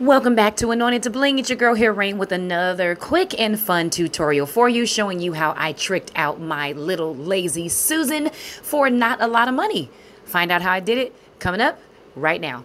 Welcome back to Anointed to Bling. It's your girl here, Rain, with another quick and fun tutorial for you, showing you how I tricked out my little lazy Susan for not a lot of money. Find out how I did it coming up right now.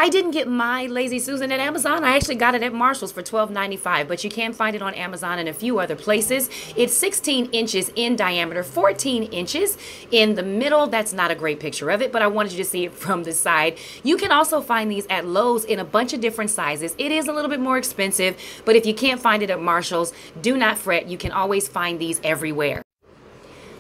I didn't get my Lazy Susan at Amazon. I actually got it at Marshall's for $12.95, but you can find it on Amazon and a few other places. It's 16 inches in diameter, 14 inches in the middle. That's not a great picture of it, but I wanted you to see it from the side. You can also find these at Lowe's in a bunch of different sizes. It is a little bit more expensive, but if you can't find it at Marshall's, do not fret. You can always find these everywhere.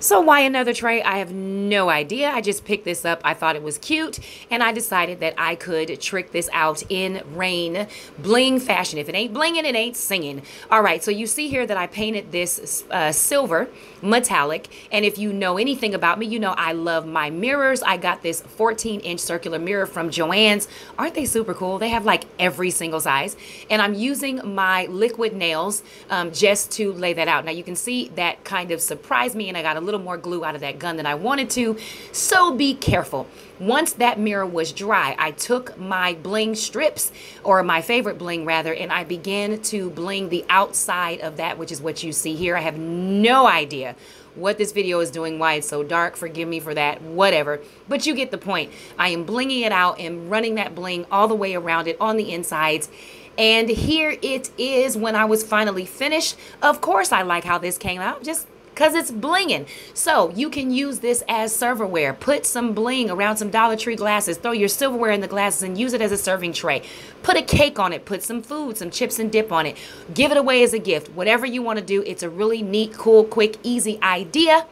So why another tray? I have no idea. I just picked this up. I thought it was cute, and I decided that I could trick this out in Rain bling fashion. If it ain't blinging, it ain't singing. All right, so you see here that I painted this silver metallic, and if you know anything about me, you know I love my mirrors. I got this 14-inch circular mirror from Joann's. Aren't they super cool? They have like every single size, and I'm using my liquid nails just to lay that out. Now you can see that kind of surprised me, and I got a little more glue out of that gun than I wanted to, so be careful. Once that mirror was dry, I took my bling strips, or my favorite bling rather, and I began to bling the outside of that, which is what you see here. I have no idea what this video is doing, why it's so dark. Forgive me for that, whatever. But you get the point. I am blinging it out and running that bling all the way around it on the insides. And here it is when I was finally finished. Of course, I like how this came out, just because it's blinging. So you can use this as serverware. Put some bling around some Dollar Tree glasses. Throw your silverware in the glasses and use it as a serving tray. Put a cake on it. Put some food, some chips and dip on it. Give it away as a gift. Whatever you want to do. It's a really neat, cool, quick, easy idea.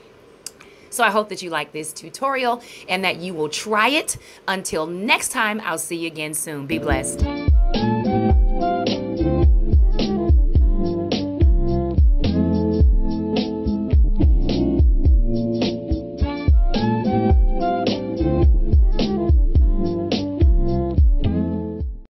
So I hope that you like this tutorial and that you will try it. Until next time, I'll see you again soon. Be blessed.